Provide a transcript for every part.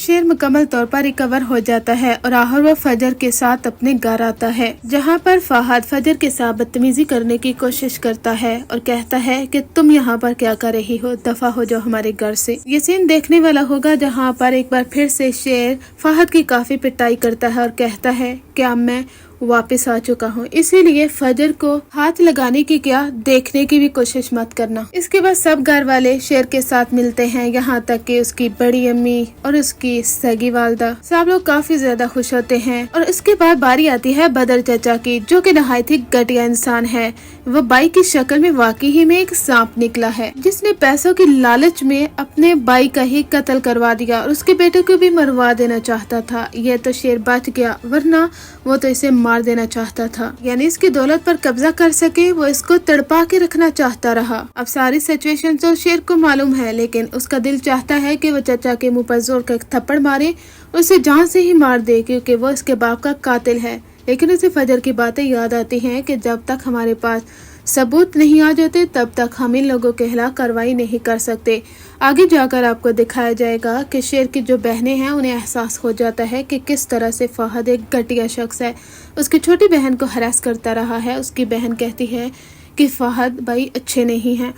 शेर मुकम्मल तौर पर रिकवर हो जाता है और आखिर वो फजर के साथ अपने घर आता है, जहाँ पर फहद फजर के साथ बदतमीजी करने की कोशिश करता है और कहता है कि तुम यहाँ पर क्या कर रही हो, दफा हो जाओ हमारे घर से। ये सीन देखने वाला होगा, जहाँ पर एक बार फिर से शेर फहद की काफी पिटाई करता है और कहता है कि अब मैं वापस आ चुका हूँ, इसीलिए फजर को हाथ लगाने की क्या देखने की भी कोशिश मत करना। इसके बाद सब घर वाले शेर के साथ मिलते हैं, यहाँ तक कि उसकी बड़ी अम्मी और उसकी सगी वालदा, सब लोग काफी ज्यादा खुश होते हैं। और उसके बाद बारी आती है बदर चचा की, जो कि नहायत ही घटिया इंसान है। वो बाई की शक्ल में वाकई ही में एक सांप निकला है, जिसने पैसों की लालच में अपने बाई का ही कत्ल करवा दिया और उसके बेटे को भी मरवा देना चाहता था। यह तो शेर बच गया, वरना वो तो इसे मार देना चाहता था। यानी इसकी दौलत पर कब्जा कर सके, वो इसको तड़पा के रखना चाहता रहा। अब सारी सिचुएशन तो शेर को मालूम है, लेकिन उसका दिल चाहता है कि वो चचा के मुंह पर जोर का एक थप्पड़ मारे और उसे जान से ही मार दे, क्योंकि वो इसके बाप का कातिल है। लेकिन उसे फजर की बातें याद आती हैं कि जब तक हमारे पास सबूत नहीं आ जाते तब तक हम इन लोगों के खिलाफ कार्रवाई नहीं कर सकते। आगे जाकर आपको दिखाया जाएगा कि शेर की जो बहनें हैं उन्हें एहसास हो जाता है कि किस तरह से फहद एक घटिया शख्स है, उसकी छोटी बहन को हरास करता रहा है। उसकी बहन कहती है कि फहद भाई अच्छे नहीं हैं,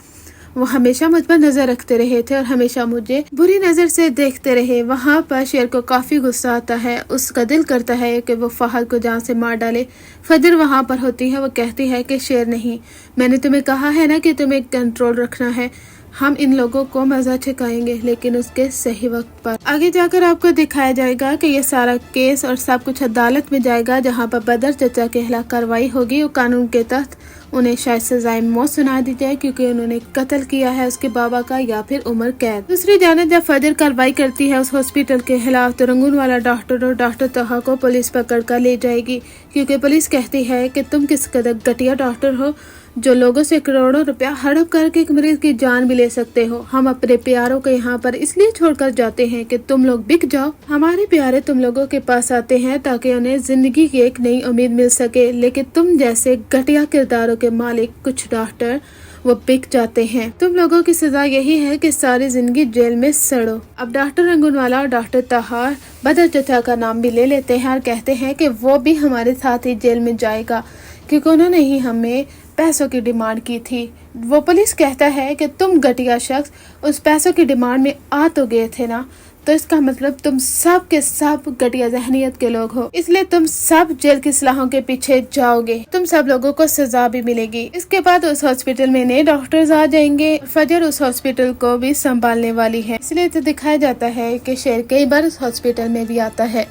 वो हमेशा मुझ पर नजर रखते रहे थे और हमेशा मुझे बुरी नजर से देखते रहे। वहाँ पर शेर को काफी गुस्सा आता है, उसका दिल करता है कि वो फहद को जान से मार डाले। फजर वहाँ पर होती है, वो कहती है कि शेर नहीं, मैंने तुम्हें कहा है ना कि तुम्हें कंट्रोल रखना है, हम इन लोगों को मजा छिकाएंगे, लेकिन उसके सही वक्त पर। आगे जाकर आपको दिखाया जाएगा कि ये सारा केस और सब कुछ अदालत में जाएगा, जहाँ पर बदर चचा के खिलाफ कार्रवाई होगी और कानून के तहत उन्हें शायद सजाए मौत सुना दी जाए, क्योंकि उन्होंने कत्ल किया है उसके बाबा का, या फिर उम्र कैद। दूसरी जानिब जब फजर कार्रवाई करती है उस हॉस्पिटल के खिलाफ, तो रंगून वाला डॉक्टर और डॉक्टर तहा को पुलिस पकड़ कर ले जाएगी, क्योंकि पुलिस कहती है कि तुम किस कदर घटिया डॉक्टर हो, जो लोगों से करोड़ों रुपया हड़प करके एक मरीज की जान भी ले सकते हो। हम अपने प्यारों को यहाँ पर इसलिए छोड़कर जाते हैं कि तुम लोग बिक जाओ। हमारे प्यारे तुम लोगों के पास आते हैं ताकि उन्हें जिंदगी की एक नई उम्मीद मिल सके, लेकिन तुम जैसे घटिया किरदारों के मालिक कुछ डॉक्टर वो बिक जाते हैं। तुम लोगों की सजा यही है कि सारी जिंदगी जेल में सड़ो। अब डॉक्टर रंगूनवाला और डॉक्टर तहार बदर चचा का नाम भी ले लेते हैं और कहते हैं कि वो भी हमारे साथ ही जेल में जाएगा, क्योंकि उन्होंने ही हमें पैसों की डिमांड की थी। वो पुलिस कहता है कि तुम घटिया शख्स उस पैसों की डिमांड में आ तो गए थे ना, तो इसका मतलब तुम सब के सब घटिया जहनियत के लोग हो, इसलिए तुम सब जेल की सलाहों के पीछे जाओगे, तुम सब लोगों को सजा भी मिलेगी। इसके बाद उस हॉस्पिटल में नए डॉक्टर्स आ जाएंगे, फजर उस हॉस्पिटल को भी संभालने वाली है, इसलिए तो दिखाया जाता है कि शेर कई बार उस हॉस्पिटल में भी आता है।